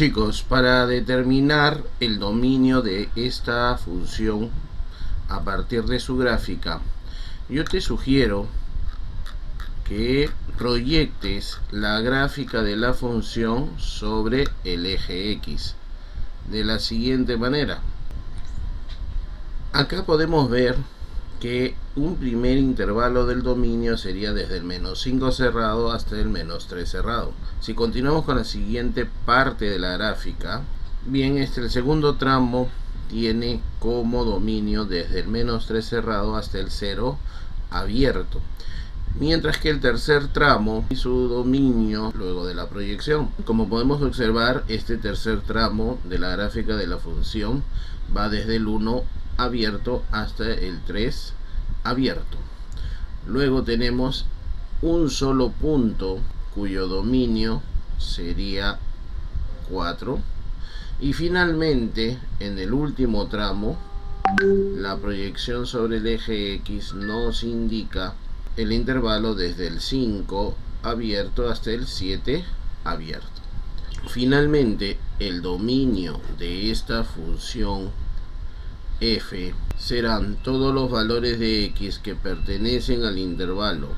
Chicos, para determinar el dominio de esta función a partir de su gráfica, yo te sugiero que proyectes la gráfica de la función sobre el eje X de la siguiente manera. Acá podemos ver que un primer intervalo del dominio sería desde el -5 cerrado hasta el -3 cerrado. Si continuamos con la siguiente parte de la gráfica, bien, el segundo tramo tiene como dominio desde el -3 cerrado hasta el 0 abierto, mientras que el tercer tramo y su dominio luego de la proyección. Como podemos observar, este tercer tramo de la gráfica de la función va desde el 1 abierto hasta el 3 abierto. Luego tenemos un solo punto cuyo dominio sería 4, y finalmente en el último tramo la proyección sobre el eje X nos indica el intervalo desde el 5 abierto hasta el 7 abierto. Finalmente, el dominio de esta función f serán todos los valores de x que pertenecen al intervalo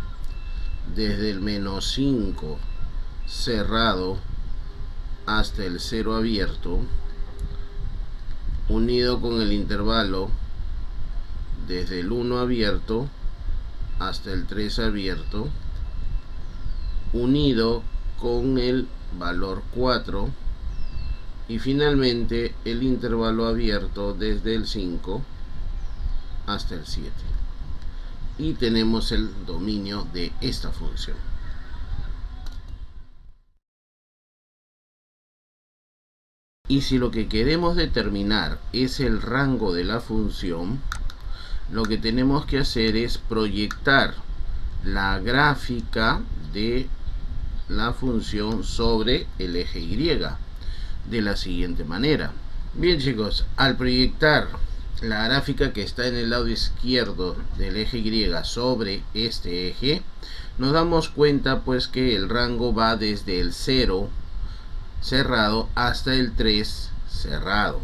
desde el -5 cerrado hasta el 0 abierto, unido con el intervalo desde el 1 abierto hasta el 3 abierto, unido con el valor 4, y finalmente el intervalo abierto desde el 5 hasta el 7. Y tenemos el dominio de esta función. Y si lo que queremos determinar es el rango de la función, lo que tenemos que hacer es proyectar la gráfica de la función sobre el eje Y de la siguiente manera. Bien, chicos, al proyectar la gráfica que está en el lado izquierdo del eje Y sobre este eje, nos damos cuenta pues que el rango va desde el 0 cerrado hasta el 3 cerrado.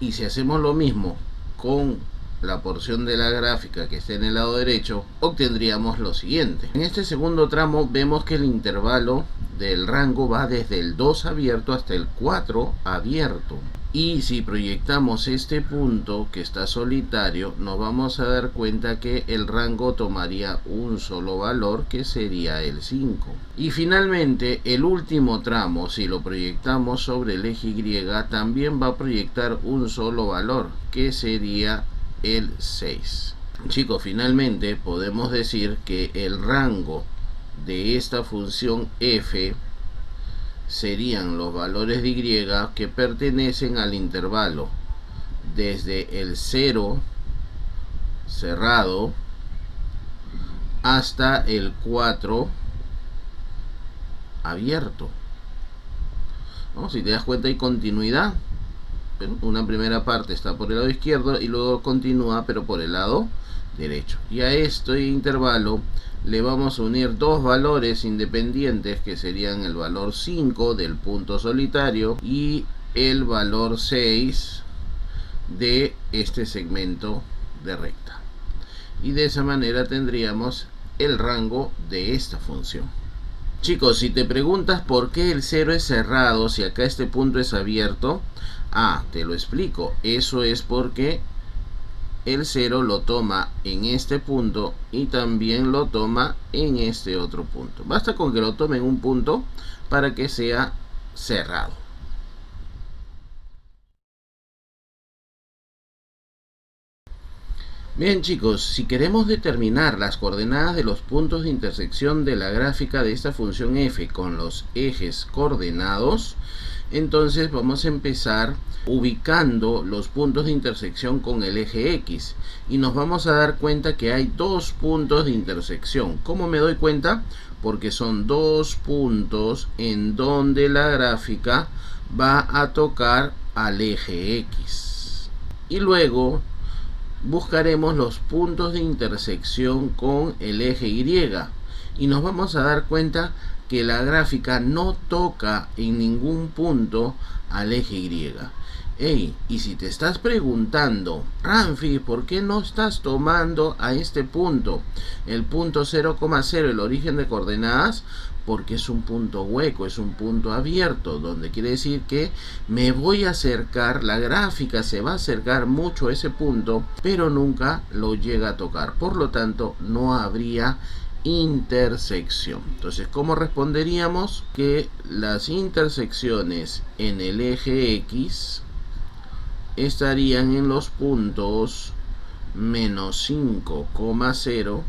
Y si hacemos lo mismo con la porción de la gráfica que está en el lado derecho, obtendríamos lo siguiente. En este segundo tramo vemos que el intervalo del rango va desde el 2 abierto hasta el 4 abierto. Y si proyectamos este punto que está solitario, nos vamos a dar cuenta que el rango tomaría un solo valor, que sería el 5. Y finalmente el último tramo, si lo proyectamos sobre el eje Y, también va a proyectar un solo valor, que sería el 6. Chicos, finalmente podemos decir que el rango de esta función f serían los valores de y que pertenecen al intervalo desde el 0 cerrado hasta el 4 abierto, ¿no? Si te das cuenta, hay continuidad. Una primera parte está por el lado izquierdo y luego continúa pero por el lado derecho, y a este intervalo le vamos a unir dos valores independientes, que serían el valor 5 del punto solitario y el valor 6 de este segmento de recta, y de esa manera tendríamos el rango de esta función. Chicos, si te preguntas por qué el 0 es cerrado si acá este punto es abierto, te lo explico. Eso es porque el 0 lo toma en este punto y también lo toma en este otro punto. Basta con que lo tome en un punto para que sea cerrado. Bien, chicos, si queremos determinar las coordenadas de los puntos de intersección de la gráfica de esta función f con los ejes coordenados, entonces vamos a empezar ubicando los puntos de intersección con el eje X, y nos vamos a dar cuenta que hay dos puntos de intersección. ¿Cómo me doy cuenta? Porque son dos puntos en donde la gráfica va a tocar al eje X, y luego buscaremos los puntos de intersección con el eje Y, y nos vamos a dar cuenta que la gráfica no toca en ningún punto al eje Y. Hey, y si te estás preguntando, Ramfi, ¿por qué no estás tomando a este punto, el punto 0,0, el origen de coordenadas? Porque es un punto hueco, es un punto abierto, donde quiere decir que me voy a acercar, la gráfica se va a acercar mucho a ese punto, pero nunca lo llega a tocar. Por lo tanto, no habría intersección. Entonces, ¿cómo responderíamos? Que las intersecciones en el eje X estarían en los puntos menos 5,0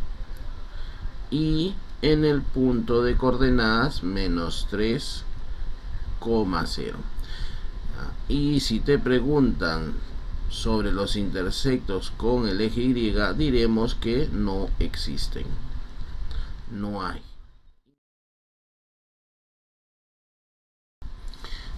y en el punto de coordenadas menos 3,0. Y si te preguntan sobre los intersectos con el eje Y, diremos que no existen, no hay.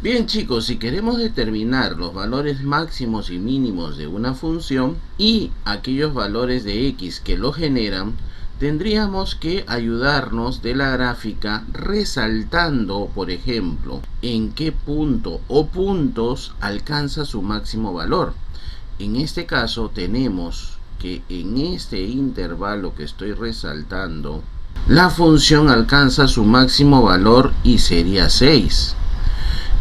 Bien chicos, si queremos determinar los valores máximos y mínimos de una función y aquellos valores de x que lo generan, tendríamos que ayudarnos de la gráfica resaltando, por ejemplo, en qué punto o puntos alcanza su máximo valor. En este caso tenemos que en este intervalo que estoy resaltando, la función alcanza su máximo valor y sería 6.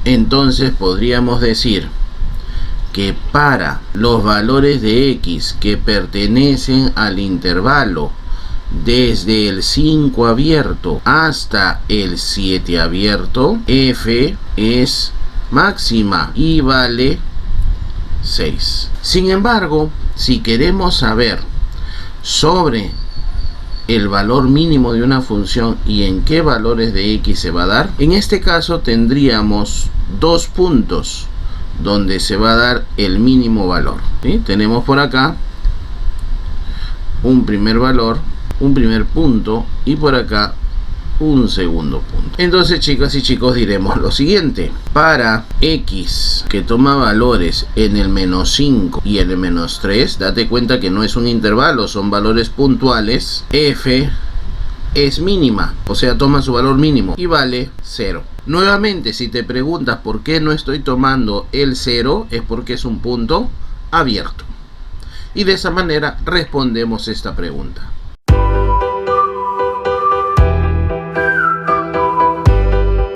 Entonces podríamos decir que para los valores de x que pertenecen al intervalo desde el 5 abierto hasta el 7 abierto, f es máxima y vale 6. Sin embargo, si queremos saber sobre el valor mínimo de una función y en qué valores de x se va a dar, en este caso tendríamos dos puntos donde se va a dar el mínimo valor, ¿sí? Tenemos por acá un primer valor, un primer punto y por acá un segundo punto. Entonces, chicas y chicos, diremos lo siguiente: para x que toma valores en el menos 5 y en el menos 3, date cuenta que no es un intervalo, son valores puntuales, f es mínima, o sea, toma su valor mínimo y vale 0. Nuevamente, si te preguntas por qué no estoy tomando el 0, es porque es un punto abierto. Y de esa manera respondemos esta pregunta.